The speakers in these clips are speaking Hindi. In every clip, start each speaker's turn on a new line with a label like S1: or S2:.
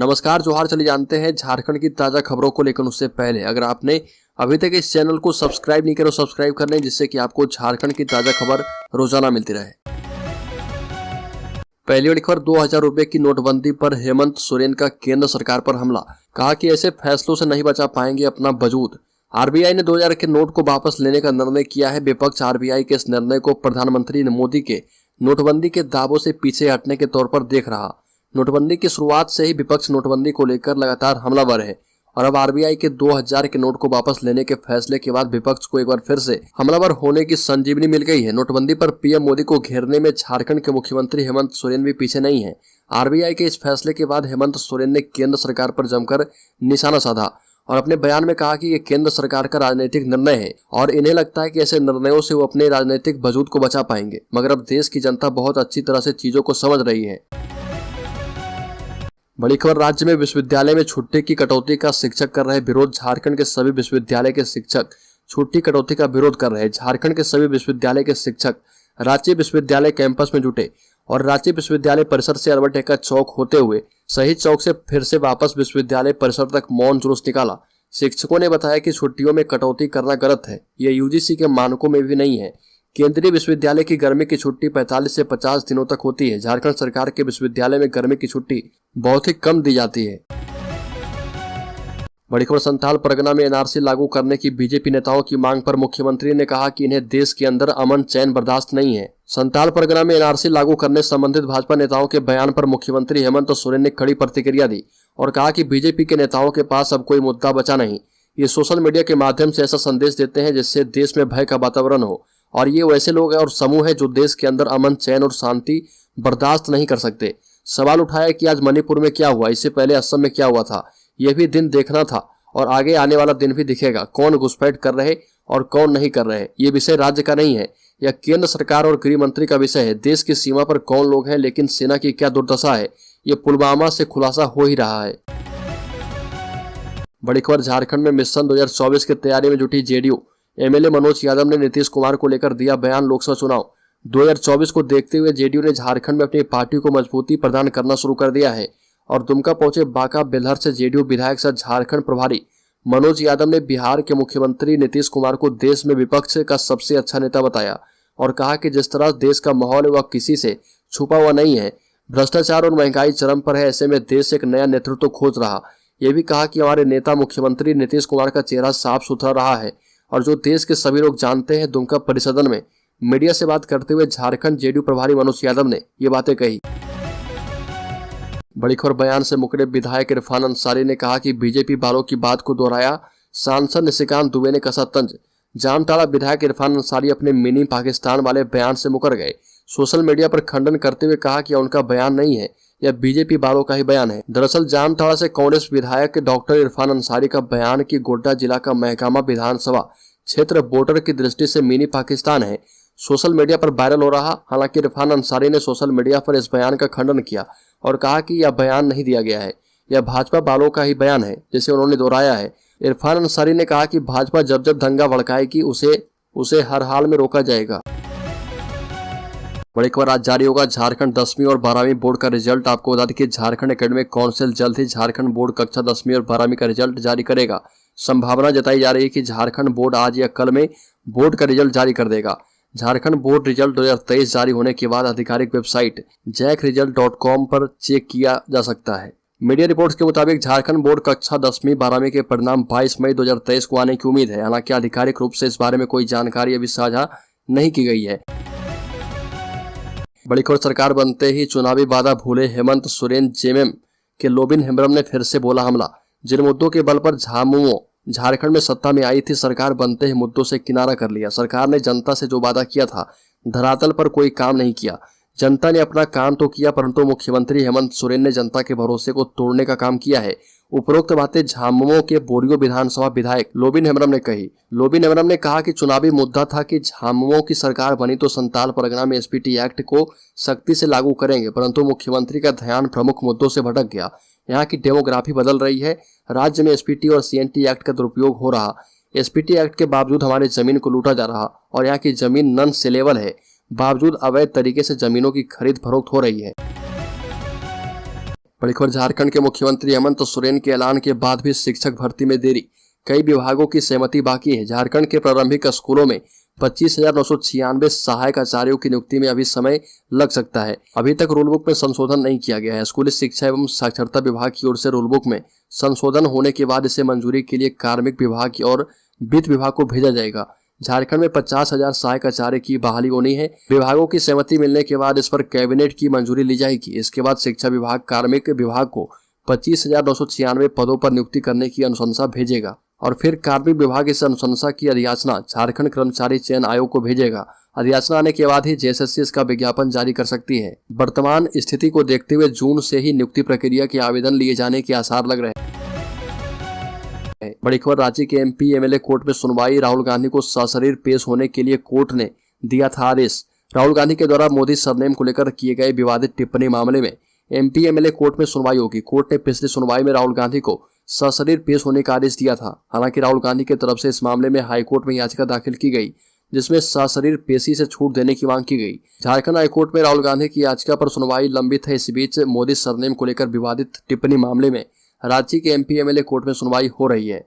S1: नमस्कार जोहार। चलिए जानते हैं झारखंड की ताज़ा खबरों को लेकर। उससे पहले अगर आपने अभी तक इस चैनल को सब्सक्राइब नहीं किया तो सब्सक्राइब कर लें, जिससे कि आपको झारखंड की ताज़ा खबर रोजाना मिलती रहे। पहली बड़ी खबर, 2000 रुपए की नोटबंदी पर हेमंत सोरेन का केंद्र सरकार पर हमला। कहा कि ऐसे फैसलों से नहीं बचा पाएंगे अपना वजूद। आरबीआई ने 2000 के नोट को वापस लेने का निर्णय किया है। विपक्ष आरबीआई के इस निर्णय को प्रधानमंत्री मोदी के नोटबंदी के दावों से पीछे हटने के तौर पर देख रहा। नोटबंदी की शुरुआत से ही विपक्ष नोटबंदी को लेकर लगातार हमलावर है और अब आरबीआई के 2000 के नोट को वापस लेने के फैसले के बाद विपक्ष को एक बार फिर से हमलावर होने की संजीवनी मिल गई है। नोटबंदी पर पीएम मोदी को घेरने में झारखंड के मुख्यमंत्री हेमंत सोरेन भी पीछे नहीं है। आरबीआई के इस फैसले के बाद हेमंत सोरेन ने केंद्र सरकार पर जमकर निशाना साधा और अपने बयान में कहा कि ये केंद्र सरकार का राजनीतिक निर्णय है और इन्हें लगता है कि ऐसे निर्णयों से वो अपने राजनीतिक वजूद को बचा पाएंगे, मगर अब देश की जनता बहुत अच्छी तरह से चीजों को समझ रही है। बड़ी खबर, राज्य में विश्वविद्यालय में छुट्टी की कटौती का शिक्षक कर रहे विरोध। झारखंड के सभी विश्वविद्यालय के शिक्षक छुट्टी कटौती का विरोध कर रहे हैं। झारखंड के सभी विश्वविद्यालय के शिक्षक रांची विश्वविद्यालय कैंपस में जुटे और रांची विश्वविद्यालय परिसर से अरबा टेका चौक होते हुए शहीद चौक से फिर से वापस विश्वविद्यालय परिसर तक मौन जुलूस निकाला। शिक्षकों ने बताया कि छुट्टियों में कटौती करना गलत है, ये यूजीसी के मानकों में भी नहीं है। केंद्रीय विश्वविद्यालय की गर्मी की छुट्टी 45 से 50 दिनों तक होती है। झारखंड सरकार के विश्वविद्यालय में गर्मी की छुट्टी बहुत ही कम दी जाती है। बड़ी खबर, संथाल परगना में एनआरसी लागू करने की बीजेपी नेताओं की मांग पर मुख्यमंत्री ने कहा कि इन्हें देश के अंदर अमन चैन बर्दाश्त नहीं है। संथाल परगना में एनआरसी लागू करने संबंधित भाजपा नेताओं के बयान पर मुख्यमंत्री हेमंत सोरेन ने कड़ी प्रतिक्रिया दी और कहा कि बीजेपी के नेताओं के पास अब कोई मुद्दा बचा नहीं। ये सोशल मीडिया के माध्यम से ऐसा संदेश देते हैं जिससे देश में भय का वातावरण हो और ये वैसे लोग और समूह है जो देश के अंदर अमन चैन और शांति बर्दाश्त नहीं कर सकते। सवाल उठाया कि आज मणिपुर में क्या हुआ, इससे पहले असम में क्या हुआ था, यह भी दिन देखना था और आगे आने वाला दिन भी दिखेगा कौन घुसपैठ कर रहे और कौन नहीं कर रहे। ये विषय राज्य का नहीं है, यह केंद्र सरकार और गृह मंत्री का विषय है। देश की सीमा पर कौन लोग हैं, लेकिन सेना की क्या दुर्दशा है, ये पुलवामा से खुलासा हो ही रहा है। बड़ी खबर, झारखंड में मिशन 2024 की तैयारी में जुटी जेडीयू। एमएलए मनोज यादव ने नीतीश कुमार को लेकर दिया बयान। लोकसभा चुनाव 2024 को देखते हुए जेडीयू ने झारखंड में अपनी पार्टी को मजबूती प्रदान करना शुरू कर दिया है और दुमका पहुंचे बांका बेलहर से जेडीयू विधायक सह झारखंड प्रभारी मनोज यादव ने बिहार के मुख्यमंत्री नीतीश कुमार को देश में विपक्ष का सबसे अच्छा नेता बताया और कहा कि जिस तरह देश का माहौल है वह किसी से छुपा हुआ नहीं है। भ्रष्टाचार और महंगाई चरम पर है, ऐसे में देश एक नया नेतृत्व खोज रहा। यह भी कहा कि हमारे नेता मुख्यमंत्री नीतीश कुमार का चेहरा साफ सुथरा रहा है और जो देश के सभी लोग जानते हैं। दुमका परिसदन में मीडिया से बात करते हुए झारखंड जेडीयू प्रभारी मनोज यादव ने ये बातें कही। बड़ी खबर, बयान से मुकरे विधायक इरफान अंसारी ने कहा कि बीजेपी वालों की बात को दोहराया। सांसद निशिकांत दुबे ने कसा तंज। जामताड़ा विधायक इरफान अंसारी अपने मिनी पाकिस्तान वाले बयान से मुकर गए। सोशल मीडिया पर खंडन करते हुए कहा कि उनका बयान नहीं है, यह बीजेपी वालों का ही बयान है। दरअसल जामताड़ा से कांग्रेस विधायक डॉक्टर इरफान अंसारी का बयान कि गोड्डा जिला का महकामा विधानसभा क्षेत्र वोटर की दृष्टि से मिनी पाकिस्तान है, सोशल मीडिया पर वायरल हो रहा। हालांकि इरफान अंसारी ने सोशल मीडिया पर इस बयान का खंडन किया और कहा कि यह बयान नहीं दिया गया है, यह भाजपा वालों का ही बयान है जिसे उन्होंने दोहराया है। इरफान अंसारी ने कहा कि भाजपा जब जब दंगा भड़काएगी उसे हर हाल में रोका जाएगा। बड़ी खबर, आज जारी होगा झारखंड 10वीं और 12वीं बोर्ड का रिजल्ट। आपको बता दें कि झारखंड एकेडमिक काउंसिल जल्द ही झारखंड बोर्ड कक्षा 10वीं और 12वीं का रिजल्ट जारी करेगा। संभावना जताई जा रही है कि झारखंड बोर्ड आज या कल में बोर्ड का रिजल्ट जारी कर देगा। झारखंड बोर्ड रिजल्ट 2023 जारी होने के बाद आधिकारिक वेबसाइट jackresult.com पर चेक किया जा सकता है। मीडिया रिपोर्ट्स के मुताबिक झारखंड बोर्ड कक्षा 10वीं 12वीं के परिणाम 22 मई 2023 को आने की उम्मीद है। हालांकि आधिकारिक रूप से इस बारे में कोई जानकारी अभी साझा नहीं की गई है। बड़ी खबर, सरकार बनते ही चुनावी वादा भूले हेमंत सोरेन। जेएमएम के लोबिन हेम्ब्रम ने फिर से बोला हमला। जिन मुद्दों के बल पर झारखंड में सत्ता में आई थी, सरकार बनते ही मुद्दों से किनारा कर लिया। सरकार ने जनता से जो वादा किया था, धरातल पर कोई काम नहीं किया। जनता ने अपना काम तो किया, परंतु मुख्यमंत्री हेमंत सोरेन ने जनता के भरोसे को तोड़ने का काम किया है। उपरोक्त बातें झामुमो के बोरियो विधानसभा विधायक लोबिन हेम्ब्रम ने कही। लोबिन हेम्ब्रम ने कहा कि चुनावी मुद्दा था कि झामुमो की सरकार बनी तो संथाल परगना में एसपीटी एक्ट को सख्ती से लागू करेंगे, परंतु मुख्यमंत्री का ध्यान प्रमुख मुद्दों से भटक गया। यहाँ की डेमोग्राफी बदल रही है, राज्य में एसपीटी और सीएनटी एक्ट का दुरुपयोग हो रहा। एसपीटी एक्ट के बावजूद हमारी जमीन को लूटा जा रहा और यहाँ की जमीन नॉन सेलेबल है, बावजूद अवैध तरीके से जमीनों की खरीद फरोख्त हो रही है। बड़ी खबर झारखंड के मुख्यमंत्री हेमंत सोरेन के ऐलान के बाद भी शिक्षक भर्ती में देरी, कई विभागों की सहमति बाकी है। झारखंड के प्रारंभिक स्कूलों में 25,996 सहायक आचार्यों की नियुक्ति में अभी समय लग सकता है। अभी तक रूलबुक में संशोधन नहीं किया गया है। स्कूली शिक्षा एवं साक्षरता विभाग की ओर से रूलबुक में संशोधन होने के बाद इसे मंजूरी के लिए कार्मिक विभाग और वित्त विभाग को भेजा जाएगा। झारखंड में 50,000 सहायक आचार्य की बहाली होनी है। विभागों की सहमति मिलने के बाद इस पर कैबिनेट की मंजूरी ली जाएगी। इसके बाद शिक्षा विभाग कार्मिक विभाग को 25,996 पदों पर नियुक्ति करने की अनुशंसा भेजेगा और फिर कार्मिक विभाग इस अनुशंसा की अधियाचना झारखंड कर्मचारी चयन आयोग को भेजेगा। अधियाचना आने के बाद ही जेएसएससी इसका विज्ञापन जारी कर सकती है। वर्तमान स्थिति को देखते हुए जून से ही नियुक्ति प्रक्रिया के आवेदन लिए जाने के आसार लग रहे हैं। बड़ी खबर, रांची के एमपी एमएलए कोर्ट में सुनवाई। राहुल गांधी को सशरीर पेश होने के लिए कोर्ट ने दिया था आदेश। राहुल गांधी के द्वारा मोदी सरनेम को लेकर किए गए विवादित टिप्पणी मामले में एमपी एमएलए कोर्ट में सुनवाई होगी। कोर्ट ने पिछली सुनवाई में राहुल गांधी को सशरीर पेश होने का आदेश दिया था। हालांकि राहुल गांधी की तरफ से इस मामले में हाईकोर्ट में याचिका दाखिल की गई, जिसमें सशरीर पेशी से छूट देने की मांग की गई। झारखंड हाईकोर्ट में राहुल गांधी की याचिका पर सुनवाई लंबित है। इस बीच मोदी सरनेम को लेकर विवादित टिप्पणी मामले में रांची के एमपी एमएलए कोर्ट में सुनवाई हो रही है।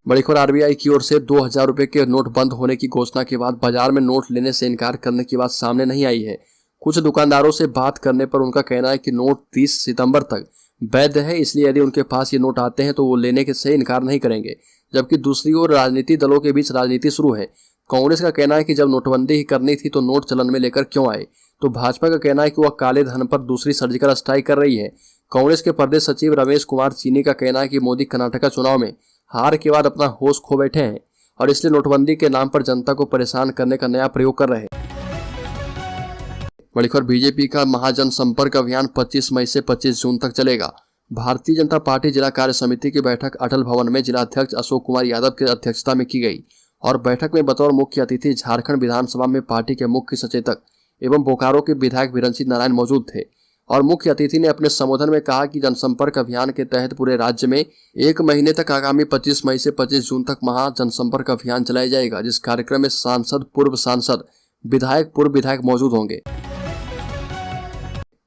S1: बड़ी खबर, आरबीआई की ओर से 2,000 रुपए के नोट बंद होने की घोषणा के बाद बाजार में नोट लेने से इनकार करने की बात सामने नहीं आई है। कुछ दुकानदारों से बात करने पर उनका कहना है कि नोट 30 सितंबर तक वैध है, इसलिए यदि उनके पास ये नोट आते हैं तो वो लेने के से इनकार नहीं करेंगे। जबकि दूसरी ओर राजनीतिक दलों के बीच राजनीति शुरू है। कांग्रेस का कहना है कि जब नोटबंदी ही करनी थी तो नोट चलन में लेकर क्यों आए, तो भाजपा का कहना है कि वह काले धन पर दूसरी सर्जिकल स्ट्राइक कर रही है। कांग्रेस के प्रदेश सचिव रमेश कुमार चीनी का कहना है कि मोदी कर्नाटका चुनाव में हार के बाद अपना होश खो बैठे हैं और इसलिए नोटबंदी के नाम पर जनता को परेशान करने का नया प्रयोग कर रहे हैं। बड़ी खबर, बीजेपी का महाजनसंपर्क अभियान 25 मई से 25 जून तक चलेगा। भारतीय जनता पार्टी जिला कार्य समिति की बैठक अटल भवन में जिला अध्यक्ष अशोक कुमार यादव की अध्यक्षता में की गई और बैठक में बतौर मुख्य अतिथि झारखंड विधानसभा में पार्टी के मुख्य सचेतक एवं बोकारो के विधायक वीरनसिंह नारायण मौजूद थे। और मुख्य अतिथि ने अपने संबोधन में कहा कि जनसंपर्क अभियान के तहत पूरे राज्य में 1 महीने तक आगामी 25 मई से 25 जून तक महा जनसंपर्क अभियान चलाया जाएगा, जिस कार्यक्रम में सांसद, पूर्व सांसद, विधायक, पूर्व विधायक मौजूद होंगे।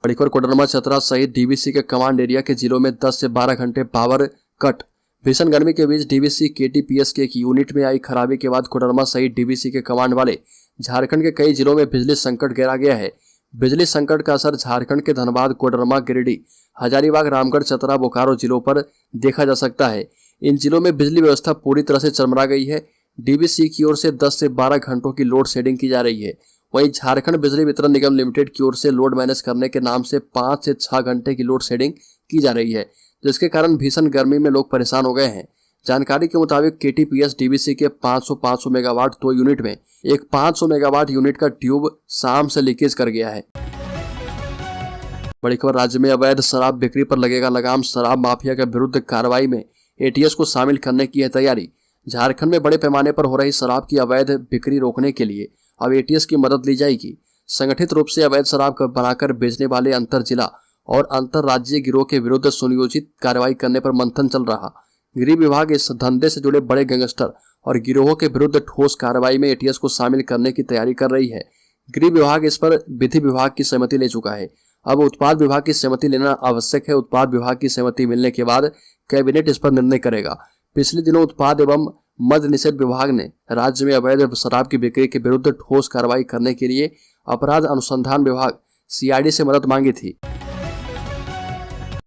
S1: बड़ी खबर, कोडरमा, चतरा सहित डीवीसी के कमांड एरिया के जिलों में 10 से 12 घंटे पावर कट। भीषण गर्मी के बीच डीवीसी केटीपीएस के एक यूनिट में आई खराबी के बाद कोडरमा सहित डीवीसी के कमांड वाले झारखंड के कई जिलों में बिजली संकट गहरा गया है। बिजली संकट का असर झारखंड के धनबाद, कोडरमा, गिरिडीह, हजारीबाग, रामगढ़, चतरा, बोकारो जिलों पर देखा जा सकता है। इन जिलों में बिजली व्यवस्था पूरी तरह से चरमरा गई है। डीवीसी की ओर से 10 से 12 घंटों की लोड शेडिंग की जा रही है। वहीं झारखंड बिजली वितरण निगम लिमिटेड की ओर से लोड मैनेज करने के नाम से 5 से 6 घंटे की लोड शेडिंग की जा रही है, जिसके कारण भीषण गर्मी में लोग परेशान हो गए हैं। जानकारी के मुताबिक केटीपीएस डीवीसी के 500 मेगावाट 2 यूनिट में एक 500 मेगावाट यूनिट का ट्यूब शाम से लीकेज कर गया है। बड़ी खबर, राज्य में अवैध शराब बिक्री पर लगेगा लगाम। शराब माफिया के विरुद्ध कार्रवाई में एटीएस को शामिल करने की है तैयारी। झारखंड में बड़े पैमाने पर हो रही शराब की अवैध बिक्री रोकने के लिए अब एटीएस की मदद ली जाएगी। संगठित रूप से अवैध शराब बनाकर बेचने वाले अंतर जिला और अंतर राज्यीय गिरोह के विरुद्ध सुनियोजित कार्रवाई करने पर मंथन चल रहा। गृह विभाग इस धंधे से जुड़े बड़े गैंगस्टर और गिरोहों के विरुद्ध ठोस कार्रवाई में एटीएस को शामिल करने की तैयारी कर रही है। गृह विभाग इस पर विधि विभाग की सहमति ले चुका है। अब उत्पाद विभाग की सहमति लेना आवश्यक है। उत्पाद विभाग की सहमति मिलने के बाद कैबिनेट इस पर निर्णय करेगा। पिछले दिनों उत्पाद एवं मद्य निषेध विभाग ने राज्य में अवैध शराब की बिक्री के विरुद्ध ठोस कार्रवाई करने के लिए अपराध अनुसंधान विभाग सीआईडी से मदद मांगी थी।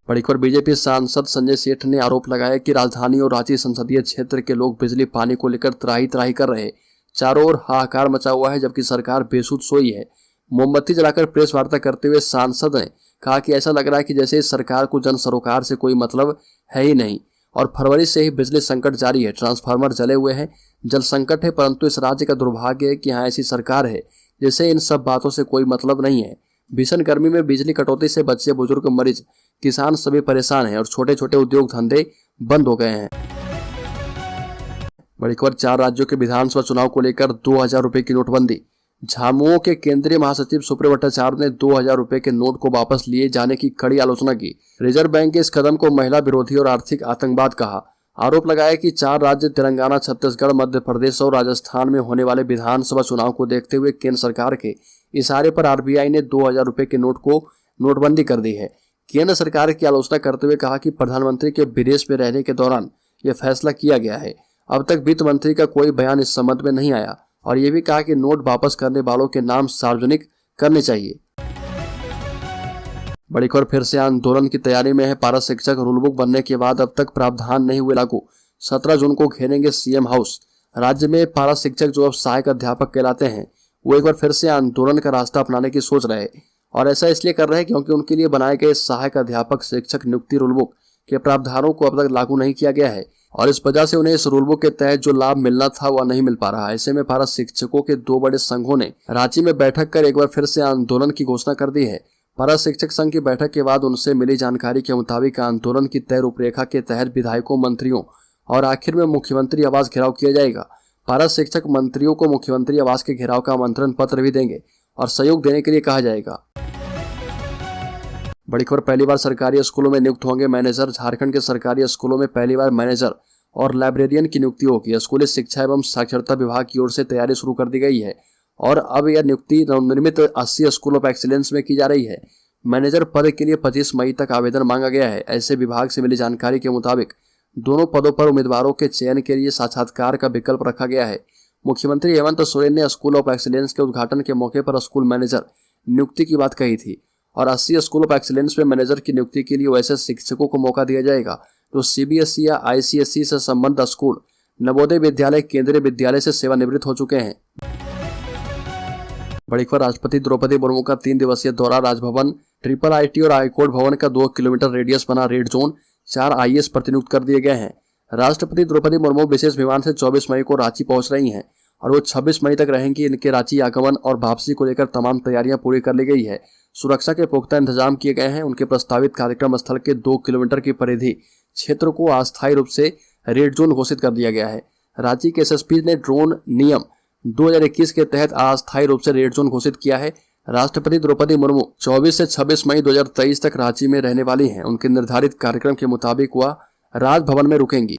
S1: बड़ी खबर, बीजेपी सांसद संजय सेठ ने आरोप लगाया कि राजधानी और रांची संसदीय क्षेत्र के लोग बिजली पानी को लेकर त्राही त्राही कर रहे। चारों ओर हाहाकार मचा हुआ है, जबकि सरकार बेसुध सोई है। मोमबत्ती जलाकर प्रेस वार्ता करते हुए सांसद ने कहा कि ऐसा लग रहा है कि जैसे इस सरकार को जन सरोकार से कोई मतलब है ही नहीं और फरवरी से ही बिजली संकट जारी है। ट्रांसफार्मर जले हुए हैं, जल संकट है, परंतु इस राज्य का दुर्भाग्य है कि यहाँ ऐसी सरकार है जिसे इन सब बातों से कोई मतलब नहीं है। भीषण गर्मी में बिजली कटौती से बच्चे, बुजुर्ग, मरीज, किसान सभी परेशान हैं और छोटे छोटे उद्योग धंधे बंद हो गए हैं। बड़ी खबर, 4 राज्यों के विधानसभा चुनाव को लेकर 2,000 रुपए की नोटबंदी। झामुमो के केंद्रीय महासचिव सुप्रिय भट्टाचार्य ने 2,000 रुपए के नोट को वापस लिए जाने की कड़ी आलोचना की। रिजर्व बैंक के इस कदम को महिला विरोधी और आर्थिक आतंकवाद कहा। आरोप लगाया कि 4 राज्य तेलंगाना, छत्तीसगढ़, मध्य प्रदेश और राजस्थान में होने वाले विधानसभा चुनाव को देखते हुए केंद्र सरकार के इशारे पर आरबीआई ने 2,000 रुपए के नोट को नोटबंदी कर दी है। केंद्र सरकार की आलोचना करते हुए कहा कि प्रधानमंत्री के विदेश में रहने के दौरान यह फैसला किया गया है। अब तक वित्त मंत्री का कोई बयान इस संबंध में नहीं आया और ये भी कहा कि नोट वापस करने वालों के नाम सार्वजनिक करने चाहिए। बड़ी खबर फिर से आंदोलन की तैयारी में है। पारा शिक्षक रूलबुक बनने के बाद अब तक प्रावधान नहीं हुए लागू। 17 जून को घेरेंगे सीएम हाउस। राज्य में पारा शिक्षक जो अब सहायक अध्यापक कहलाते हैं वो एक बार फिर से आंदोलन का रास्ता अपनाने की सोच रहे हैं और ऐसा इसलिए कर रहे हैं क्योंकि उनके लिए बनाए गए सहायक अध्यापक शिक्षक नियुक्ति रूलबुक के प्रावधानों को अब तक लागू नहीं किया गया है और इस वजह से उन्हें इस रूलबुक के तहत जो लाभ मिलना था वह नहीं मिल पा रहा है। ऐसे में पारा शिक्षकों के 2 बड़े संघों ने रांची में बैठक कर एक बार फिर से आंदोलन की घोषणा कर दी है। पारा शिक्षक संघ की बैठक के बाद उनसे मिली जानकारी के मुताबिक आंदोलन की तय रूपरेखा के तहत विधायकों, मंत्रियों और आखिर में मुख्यमंत्री आवास घेराव किया जाएगा। पारा शिक्षक मंत्रियों को मुख्यमंत्री आवास के घेराव का आमंत्रण पत्र भी देंगे और सहयोग देने के लिए कहा जाएगा। बड़ी खबर, पहली बार सरकारी स्कूलों में नियुक्त होंगे मैनेजर। झारखंड के सरकारी स्कूलों में पहली बार मैनेजर और लाइब्रेरियन की नियुक्ति होगी। स्कूली शिक्षा एवं साक्षरता विभाग की ओर से तैयारी शुरू कर दी गई है और अब यह नियुक्ति नवनिर्मित 80 स्कूल ऑफ एक्सीलेंस में की जा रही है। मैनेजर पद के लिए 25 मई तक आवेदन मांगा गया है। ऐसे विभाग से मिली जानकारी के मुताबिक दोनों पदों पर उम्मीदवारों के चयन के लिए साक्षात्कार का विकल्प रखा गया है। मुख्यमंत्री हेमंत सोरेन ने स्कूल ऑफ एक्सीलेंस के उद्घाटन के मौके पर स्कूल मैनेजर नियुक्ति की बात कही थी और 80 स्कूल ऑफ एक्सीलेंस में मैनेजर की नियुक्ति के लिए वैसे शिक्षकों को मौका दिया जाएगा जो सीबीएसई या आईसीएसई से संबद्ध स्कूल, नवोदय विद्यालय, केंद्रीय विद्यालय से सेवानिवृत्त हो चुके हैं। बड़ी खबर, राष्ट्रपति द्रौपदी मुर्मू का 3 दिवसीय दौरा। राजभवन, ट्रिपल आईटी और हाईकोर्ट भवन का 2 किलोमीटर रेडियस बना रेड जोन। 4 आईएएस प्रतिनियुक्त कर दिए गए हैं। राष्ट्रपति द्रौपदी मुर्मू विशेष विमान से 24 मई को रांची पहुंच रही हैं और वो 26 मई तक रहेंगी। इनके रांची आगमन और वापसी को लेकर तमाम तैयारियां पूरी कर ली गई है। सुरक्षा के पुख्ता इंतजाम किए गए हैं। उनके प्रस्तावित कार्यक्रम स्थल के 2 किलोमीटर की परिधि क्षेत्र को अस्थायी रूप से रेड जोन घोषित कर दिया गया है। रांची के एसएसपी ने ड्रोन नियम 2021 के तहत अस्थायी रूप से रेड जोन घोषित किया है। राष्ट्रपति द्रौपदी मुर्मू 24 से 26 मई 2023 तक रांची में रहने वाली हैं। उनके निर्धारित कार्यक्रम के मुताबिक वह राजभवन में रुकेंगी।